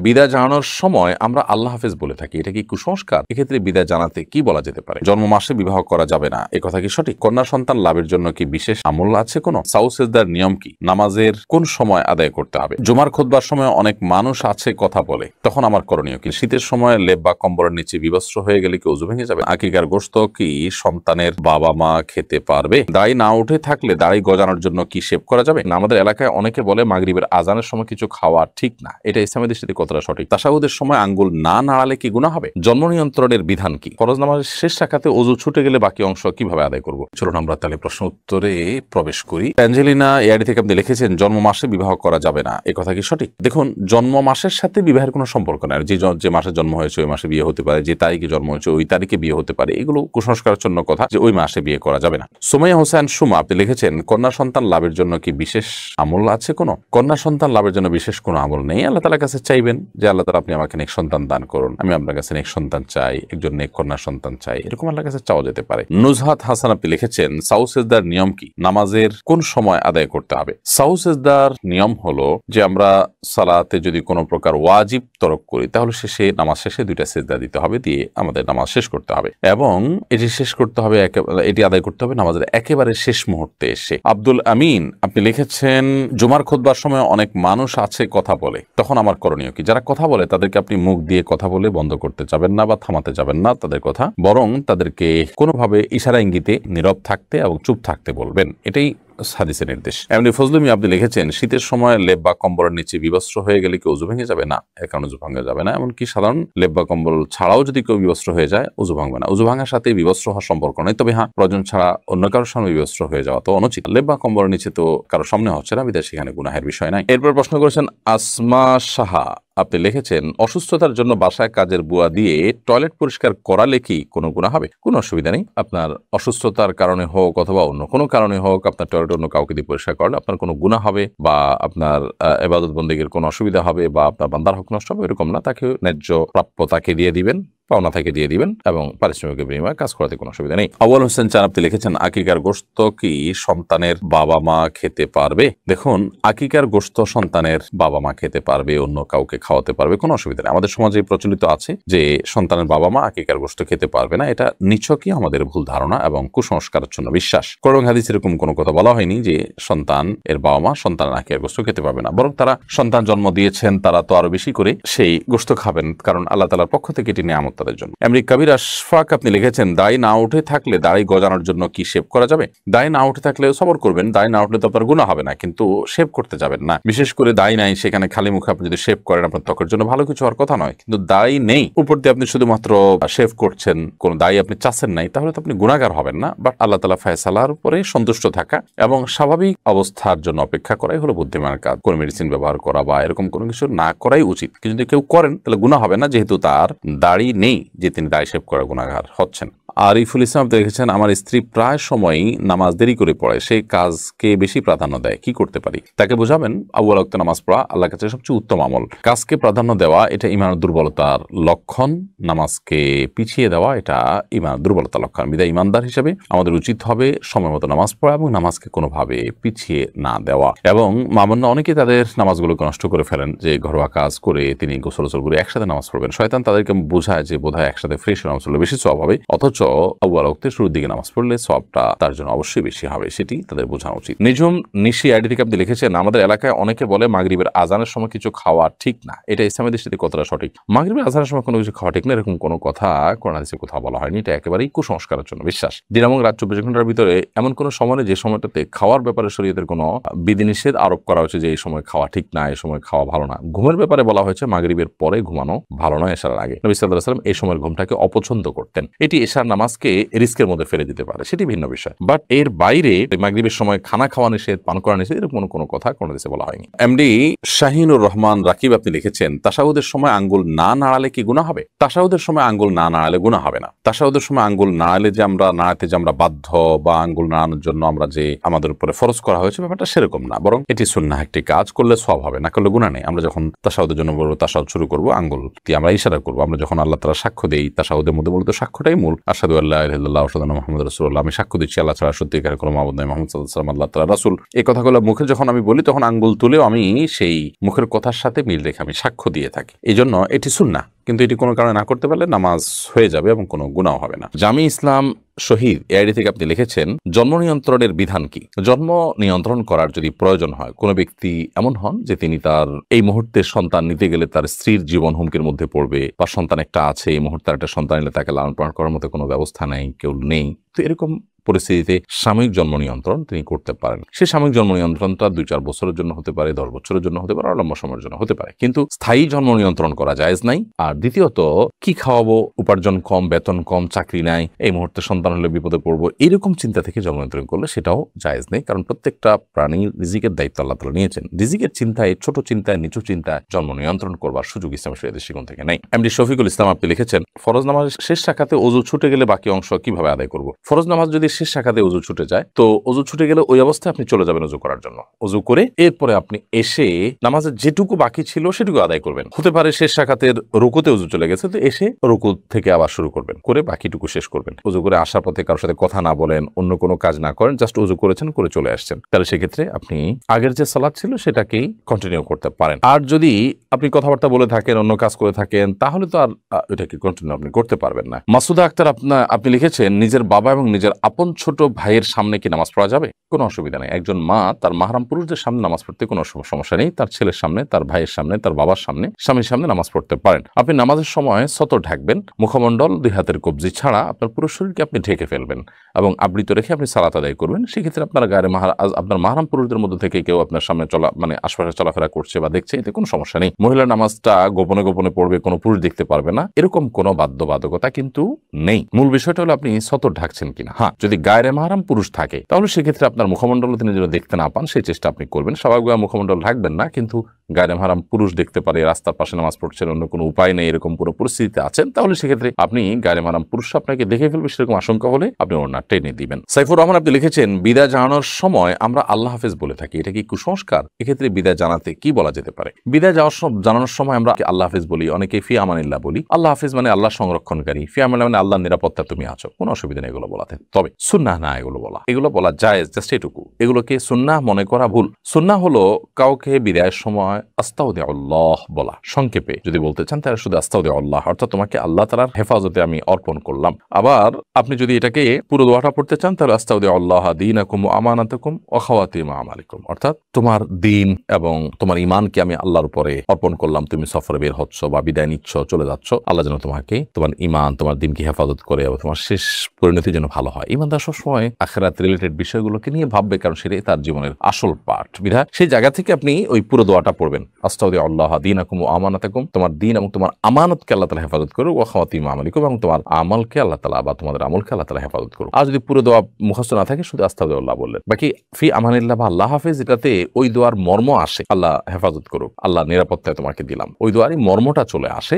বিদায় জানানোর সময় আমরা আল্লাহ হাফেজ বলে থাকি, এটা কি কুসংস্কার? এক্ষেত্রে বিদায় জানাতে কি বলা যেতে পারে? জন্ম মাসে বিবাহ করা যাবে না, এ কথা কি সঠিক? কন্যা সন্তান লাভের জন্য কি বিশেষ আমল আছে কোনো? সাউ সেজদার নিয়ম কি? নামাজের কোন সময় আদায় করতে হবে? জুমার খুতবার সময় অনেক মানুষ আছে কথা বলে, তখন আমার করণীয় কি? শীতের সময় লেপ বা কম্বলের নিচে বিবস্ত্র হয়ে গেলে কি ওযু ভেঙে যাবে? আকিকার গোশত কি সন্তানের বাবা মা খেতে পারবে? দাড়ি না উঠে থাকলে দাড়ি গজানোর জন্য কি শেভ করা যাবে? আমাদের এলাকায় অনেকে বলে মাগরিবের আজানের সময় কিছু খাওয়া ঠিক না, এটা ইসলামের দৃষ্টিতে কতটা সঠিক? তাশাহুদের সময় আঙ্গুল না নাড়ালে কি গুনাহ হবে? জন্ম নিয়ন্ত্রণের বিধান কি? ফরজ নামাজের শেষ রাকাতে ওযু ছুটে গেলে বাকি অংশ কিভাবে আদায় করব? চলুন আমরা তাহলে প্রশ্ন উত্তরে প্রবেশ করি। অ্যাঞ্জেলিনা এআইডি থেকে আপনি লিখেছেন জন্ম মাসে বিবাহ করা যাবে না, এ কথা কি সঠিক? দেখুন, জন্ম মাসের সাথে বিবাহের কোনো সম্পর্ক নাই। যে মাসে জন্ম হয়েছে ওই মাসে বিয়ে হতে পারে, যে তারিখে জন্ম হয়েছে ওই তারিখে বিয়ে হতে পারে, এগুলো কুসংস্কারের জন্য কথা যে ওই মাসে বিয়ে করা যাবে না। সুমাইয়া হোসেন সুমা আপনি লিখেছেন কন্যা সন্তান লাভের জন্য কি বিশেষ আমল আছে কোনো? কন্যা সন্তান লাভের জন্য বিশেষ কোনো আমল নেই। আল্লাহ তাআলার কাছে চাইবেন যে আল্লাহ তাআলা আপনি আমাকে নেক সন্তান দান করুন, আমি আপনার কাছে নেক সন্তান চাই, একজন নেক কন্যা সন্তান চাই, এরকম আল্লাহর কাছে চাওয়া যেতে পারে। নুজহাত হাসান আপনি লিখেছেন সাউ সেজদার নিয়ম কি? নামাজের কোন সময় আদায় করতে হবে? সাউ সেজদার নিয়ম হলো যে আমরা সালাতে যদি কোনো প্রকার ওয়াজিব তরক করি তাহলে নামাজ শেষে দুইটা সেজদা দিতে হবে, দিয়ে আমাদের নামাজ শেষ করতে হবে এবং এটি শেষ করতে হবে, এটি আদায় করতে হবে নামাজের একেবারে শেষ মুহূর্তে এসে। আব্দুল আমিন আপনি লিখেছেন জুমার খুতবার সময় অনেক মানুষ আছে কথা বলে, তখন আমার করণীয় কি? যারা কথা বলে তাদেরকে আপনি মুখ দিয়ে কথা বলে বন্ধ করতে যাবেন না বা থামাতে যাবেন না তাদের কথা, বরং তাদেরকে কোনোভাবে ইশারা ইঙ্গিতে নীরব থাকতে এবং চুপ থাকতে বলবেন, এটাই হাদিসের নির্দেশ। এমনি ফজলুমি আপনি লিখেছেন শীতের সময় লেপ বা কম্বলের নিচে বিবস্ত্র হয়ে গেলে কি ওযু ভেঙে যাবে? না, এর কারণে ওযু ভাঙা যাবে না। এমনকি সাধারণ লেপ বা কম্বল ছাড়াও যদি কেউ বিবস্ত্র হয়ে যায় ওযু ভাঙবে না। ওযু ভাঙার সাথে বিবস্ত্র হওয়ার সম্পর্ক নেই, তবে হ্যাঁ প্রয়োজন ছাড়া অন্য কারোর সামনে বিবস্ত্র হয়ে যাওয়া তো অনুচিত। লেপ বা কম্বলের নিচে তো কারোর সামনে হচ্ছে না, বিধায় সেখানে গুনাহের বিষয় নাই। এরপর প্রশ্ন করেছেন আসমা সাহা আপনি লিখেছেন অসুস্থতার জন্য বাসায় কাজের বুয়া দিয়ে টয়লেট পরিষ্কার করালে কি কোনো গুনাহ হবে? কোনো অসুবিধা নেই। আপনার অসুস্থতার কারণে হোক অথবা অন্য কোনো কারণে হোক আপনার টয়লেট অন্য কাউকে দিয়ে পরিষ্কার করলে আপনার কোনো গুনাহ হবে বা আপনার ইবাদত বন্দেগীর কোনো অসুবিধা হবে বা আপনার বান্দার হক নষ্ট হবে, এরকম না। তাকে ন্যায্য প্রাপ্য তাকে দিয়ে দিবেন, পাওনা থেকে দিয়ে দিবেন এবং পারিশ্রমিকের বিনিময়ে কাজ করাতে কোনো অসুবিধা নেই। আউয়াল হোসেন চান আপনি লিখেছেন আকিকার গোশত কি সন্তানের বাবা মা খেতে পারবে? দেখুন, আকিকার গোশত সন্তানের বাবা মা খেতে পারবে, অন্য কাউকে খাওয়াতে পারবে, কোনো অসুবিধা নেই। আমাদের সমাজে প্রচলিত আছে যে সন্তানের বাবা মা আকিকার গোশত খেতে পারবে না, এটা নিছকই আমাদের ভুল ধারণা এবং কুসংস্কারের জন্য বিশ্বাস। কোরআন হাদিসে এরকম কোনো কথা বলা হয়নি যে সন্তান এর বাবা মা সন্তানের আকিকার গোশত খেতে পারবে না, বরং তারা সন্তান জন্ম দিয়েছেন, তারা তো আরো বেশি করে সেই গোশত খাবেন, কারণ আল্লাহ তাআলার পক্ষ থেকে এটি নিয়ামত তাদের জন্য। এমনি কবির আশফাক আপনি লিখেছেন দাড়ি না উঠে থাকলে দাড়ি গজানোর জন্য কি শেভ করা যাবে? দাড়ি না উঠে থাকলে সবর করবেন, দাড়ি না উঠলে তো আপনার গুনাহ হবে না, কিন্তু শেভ করতে যাবেন না। বিশেষ করে দাড়ি নাই সেখানে খালি মুখে আপনি যদি শেভ করেন আপনার ত্বকের জন্য ভালো কিছু হওয়ার কথা নয়, কিন্তু দাড়ি নেই উপর দিয়ে আপনি শুধুমাত্র শেভ করছেন, কোন দাড়ি আপনি চাচ্ছেন নাই, তাহলে তো আপনি গুনাহগার হবেন না। বাট আল্লাহ তাআলা ফয়সালার উপরে সন্তুষ্ট থাকা এবং স্বাভাবিক অবস্থার জন্য অপেক্ষা করাই হলো বুদ্ধিমানের কাজ। কোন মেডিসিন ব্যবহার করা বা এরকম কোনো কিছু না করাই উচিত, কিন্তু যদি কেউ করেন তাহলে গুনাহ হবে না, যেহেতু তার দাড়ি নেই যে তিনি দাড়ি শেভ করা গুনাহগার হচ্ছেন। আরিফুল ইসলাম দেখেছেন আমার স্ত্রী প্রায় সময়ই নামাজ দেরি করে পড়ে, সেই কাজকে বেশি প্রাধান্য দেয়, কি করতে পারি? তাকে বোঝাবেন আউয়াল ওয়াক্তে নামাজ পড়া আল্লাহর কাছে সবচেয়ে উত্তম আমল। কাজকে প্রাধান্য দেওয়া এটা ঈমানের দুর্বলতার লক্ষণ, নামাজকে পিছিয়ে দেওয়া এটা ঈমানের দুর্বলতার লক্ষণ। বিধায় ঈমানদার হিসেবে আমাদের উচিত হবে সময় মতো নামাজ পড়া এবং নামাজকে কোনোভাবে পিছিয়ে না দেওয়া। এবং মামুন্না অনেকে তাদের নামাজগুলোকে নষ্ট করে ফেলেন, যে ঘরোয়া কাজ করে তিনি গোসল করে একসাথে নামাজ পড়বেন। শয়তান তাদেরকে বোঝায় যে বোধহয় একসাথে ফ্রেশ নামাজ পড়লে বেশি সওয়াব হবে, অথচ আউয়াল ওয়াক্তে শুরুর দিকে নামাজ পড়লে সওয়াবটা তার জন্য অবশ্যই বেশি হবে, সেটি তাদের বোঝানো উচিত। নিজুম নিশি আইডি থেকে আপনি লিখেছেন আমাদের এলাকায় অনেকে বলে মাগরিবের আজানের সময় কিছু খাওয়া ঠিক না, এটা ইসলামের দৃষ্টিতে কতটা সঠিক? মাগরিবের আজানের সময় কোনো কিছু খাওয়া ঠিক না এরকম কোনো কথা কোরআন হাদিসে কোথাও বলা হয়নি, এটা একেবারেই কুসংস্কারের জন্য বিশ্বাস। দিন এবং রাত 24 ঘন্টার ভিতরে এমন কোনো সময় যে সময়টাতে খাওয়ার ব্যাপারে শরীয়তের কোনো বিধিনিষেধ আরোপ করা হয়েছে যে এই সময় খাওয়া ঠিক না, এই সময় খাওয়া ভালো না। ঘুমের ব্যাপারে বলা হয়েছে মাগরিবের পরে ঘুমানো ভালো নয় এশার আগে। নবী সাল্লাল্লাহু আলাইহি ওয়াসাল্লাম এই সময়ের ঘুমটাকে অপছন্দ করতেন, এটি এশার নামাজকে রিস্কের মধ্যে ফেলে দিতে পারে, সেটি ভিন্ন বিষয়। বাট এর বাইরে মাগরিবের সময় খানা খাওয়া নিষেধ, পান করা নিষেধ, এরকম কোনো কথা কোনো দেশে বলা হয়নি। এমডি শাহিনুর রহমান রাকিব আপনি লিখেছেন তাশাহুদের সময় আঙ্গুল না নাড়ালে কি গুনাহ হবে? তাশাহুদের সময় আঙ্গুল না নাড়ালে গুনাহ হবে না। তাশাহুদের সময় আঙ্গুল নাড়ালে যে আমরা নাড়াতে যে আমরা বাধ্য বা আঙ্গুল নাড়ানোর জন্য আমরা যে আমাদের উপরে ফরজ করা হয়েছে ব্যাপারটা সেরকম না, বরং এটি সুন্নাহ একটি কাজ, করলে সওয়াব হবে, না করলে গুনাহ নেই। আমরা যখন তাশাহুদের জন্য বলবো তাশাহুদ শুরু করবো, আঙ্গুল দিয়ে আমরা ইশারা করবো। আমরা যখন আল্লাহ তাআলা সাক্ষ্য দেই, তাশাহুদের মধ্যে মূলত সাক্ষ্যটাই মূল, আর আশহাদু আল্লা ইলাহা ইল্লাল্লাহ ওয়া আশহাদু আন্না মুহাম্মাদুর রাসূলুল্লাহ, আমি সাক্ষ্য দিচ্ছি আল্লাহ ছাড়া সত্যিকার কোনো মাবুদ নাই, মুহাম্মদ সাল্লাল্লাহু আলাইহি ওয়াসাল্লাম আল্লাহ তাআলার রাসূল। এই কথাগুলো মুখে যখন আমি বলি তখন আঙ্গুল তুলেও আমি সেই মুখের কথার সাথে মিল রেখে আমি সাক্ষ্য দিয়ে থাকি। এই জন্য এটি সুন্নাহ, কিন্তু এটি কোনো কারণে না করতে পারলে নামাজ হয়ে যাবে এবং কোনো গুনাহ হবে না। জামি ইসলাম শহীদ এআইডি থেকে আপনি লিখেছেন, জন্ম নিয়ন্ত্রণের বিধান কি? জন্ম নিয়ন্ত্রণ করার যদি প্রয়োজন হয়, কোনো ব্যক্তি এমন হন যে তিনি তার এই মুহূর্তে সন্তান নিতে গেলে তার স্ত্রীর জীবন হুমকির মধ্যে পড়বে, বা সন্তান একটা আছে, এই মুহূর্তে একটা সন্তান এলে তাকে লালন পালন করার মতো কোনো ব্যবস্থা নেই, কেউ নেই, তো এরকম পরিস্থিতিতে সাময়িক জন্ম নিয়ন্ত্রণ তিনি করতে পারেন। সেই সাময়িক জন্ম নিয়ন্ত্রণটা 2-4 বছরের জন্য হতে পারে, 10 বছরের জন্য হতে পারে, আর লম্বা সময়ের জন্য হতে পারে, কিন্তু স্থায়ী জন্ম নিয়ন্ত্রণ করা জায়েজ নাই। আর দ্বিতীয়ত, কি খাওয়াবো, উপার্জন কম, বেতন কম, চাকরি নাই, এই মুহূর্তে সন্তান হলে বিপদে পড়বো, এইরকম চিন্তা থেকে জন্ম নিয়ন্ত্রণ করলে সেটাও জায়েজ নেই। কারণ প্রত্যেকটা প্রাণীর রিজিকের দায়িত্ব আল্লাহ তাআলা নিয়েছেন। রিজিকের চিন্তায়, ছোট চিন্তায়, নিচু চিন্তায় জন্ম নিয়ন্ত্রণ করবার সুযোগ ইসলাম শরীয়তের দৃষ্টিকোণ থেকে নেই। এমডি শফিকুল ইসলাম আপনি লিখেছেন, ফরজ নামাজের শেষ রাকাতে ওযু ছুটে গেলে বাকি অংশ কিভাবে আদায় করব? ফরজ নামাজ যদি শেষ রাকাতে ওযু ছুটে যায়, তো ওযু ছুটে গেলে ওই অবস্থায় আপনি চলে যাবেন ওযু করার জন্য। ওযু করে এরপরে আপনি এসে নামাজের যেটুকু বাকি ছিল সেটুকু আদায় করবেন। হতে পারে শেষ রাকাতের রুকুতে ওযু চলে গেছে, তো এসে রুকু থেকে আবার শুরু করবেন, করে বাকিটুকু শেষ করবেন। ওযু করে আসার পথে কারোর সাথে কথা না বলেন, অন্য কোনো কাজ না করেন, জাস্ট ওযু করেছেন, করে চলে আসছেন, তাহলে সেক্ষেত্রে আপনি আগের যে সালাত ছিল সেটাকেই কন্টিনিউ করতে পারেন। আর যদি আপনি কথাবার্তা বলে থাকেন, অন্য কাজ করে থাকেন, তাহলে তো আর এটাকে কন্টিনিউ আপনি করতে পারবেন না। মাসুদা আক্তার আপনি লিখেছেন, নিজের বাবা এবং নিজের আপন ছোট ভাইয়ের সামনে কি নামাজ পড়া যাবে? কোনো অসুবিধা নেই। একজন মা তার মাহরাম পুরুষদের সামনে নামাজ পড়তে কোনো সমস্যা নেই। তার ছেলের সামনে, তার ভাইয়ের সামনে, তার বাবার সামনে, স্বামীর সামনে নামাজ পড়তে পারেন। আপনি নামাজের সময় সতর ঢাকবেন, মুখমণ্ডল, 2 হাতের কবজি ছাড়া আপনার পুরো শরীরকে আপনি ঢেকে ফেলবেন এবং আবৃত রেখে আপনি সালাত আদায় করবেন। সেক্ষেত্রে আপনার গায়ে আপনার মাহরাম পুরুষদের মধ্যে থেকে কেউ আপনার সামনে আশপাশে চলাফেরা করছে বা দেখছে, এতে কোনো সমস্যা নেই। মহিলার নামাজটা গোপনে গোপনে পড়বে, কোনো পুরুষ দেখতে পারবে না, এরকম কোনো বাধ্যবাধকতা কিন্তু নেই। মূল বিষয়টা হলো আপনি সতর ঢাকছেন কিনা। হ্যাঁ, যদি গায়ে মাহরাম পুরুষ থাকে তাহলে সেক্ষেত্রে আপনার মুখমণ্ডল তিনি যেন দেখতে না পান সেই চেষ্টা আপনি করবেন। স্বাভাবিকভাবে মুখমণ্ডল ঢাকবেন না, কিন্তু গায়ে মাহরাম পুরুষ দেখতে পারে, রাস্তার পাশে নামাজ পড়ছেন, অন্য কোনো উপায় নেই, এরকম পুরো পরিস্থিতিতে আছেন, তাহলে সেক্ষেত্রে আপনি গায়ে মাহরাম পুরুষ আপনাকে দেখে ফেলবে সেরকম আশঙ্কা হলে আপনি ওড়না টেনে দিবেন। সাইফুর রহমান আপনি লিখেছেন, বিদায় জানানোর সময় আমরা আল্লাহ হাফেজ বলে থাকি, এটা কি কুসংস্কার? এক্ষেত্রে বিদায় জানাতে কি বলা যেতে পারে? বিদায় জানানোর সময় আমরা আল্লাহ হাফেজ বলি, অনেকে ফি আমানিল্লাহ বলি। আল্লাহ হাফেজ মানে আল্লাহ সংরক্ষণকারী, ফি আমানিল্লাহ মানে আল্লাহর নিরাপত্তা তুমি আছো, কোনো অসুবিধা নেই এগুলো বলাতে। তবে সুন্নাহ না এগুলো বলা জায়েজ, জাস্ট এটুকু। এগুলোকে সুন্নাহ মনে করা ভুল। সুন্নাহ হলো কাউকে বিদায়ের সময় আস্তাউদিআল্লাহ বলা। সংক্ষেপে যদি বলতে চান তাহলে শুধু আস্তাউদিআল্লাহ, অর্থাৎ তোমাকে আল্লাহ তাআলার হেফাজতে আমি অর্পণ করলাম। আবার আপনি যদি এটাকে পুরো দোয়াটা পড়তে চান তাহলে আস্তাউদিআল্লাহ দীনাকুম ওয়া আমানাতাকুম ওয়া খাওয়াতিম আমালিকুম, অর্থাৎ তোমার দিন এবং তোমার ঈমানকে আমি আল্লাহর উপরে অর্পণ করলাম। তুমি সফরে বের হচ্ছ বা বিদায় নিচ্ছ, চলে যাচ্ছ, আল্লাহ যেন তোমাকে তোমার ঈমান, তোমার দিনকে হেফাজত করে এবং তোমার শেষ পরিণতি যেন ভালো হয়। ঈমানদার সবসময় আখিরাত রিলেটেড বিষয়গুলোকে নিয়ে ভাববে, কারণ সেটাই তার জীবনের আসল পার্ট। বিধায় সেই জায়গা থেকে আপনি ওই পুরো দোয়াটা পড়বেন, আস্তাউদিআল্লাহ দীনাকুম ওয়া আমানাতাকুম, তোমার দিন এবং তোমার আমানতকে আল্লাহ তাআলা হেফাজত করুক, ওয়া খাওয়াতিম আমালিকুম, এবং তোমার আমলকে আল্লাহ তাআলা বা তোমাদের আমলকে আল্লাহ তাআলা হেফাজত করুক। আর যদি পুরো দোয়া মুখস্থ না থাকে শুধু আস্তাউদিআল্লাহ বললেন। বাকি ফি আমানিল্লাহ বা আল্লাহ হাফেজ, এটাতে ওই দোয়ার মর্ম আসে, আল্লাহ হেফাজত করুক, আল্লাহ নিরাপত্তায় তোমাকে দিলাম, ওই দোয়ারই মর্মটা চলে আসে।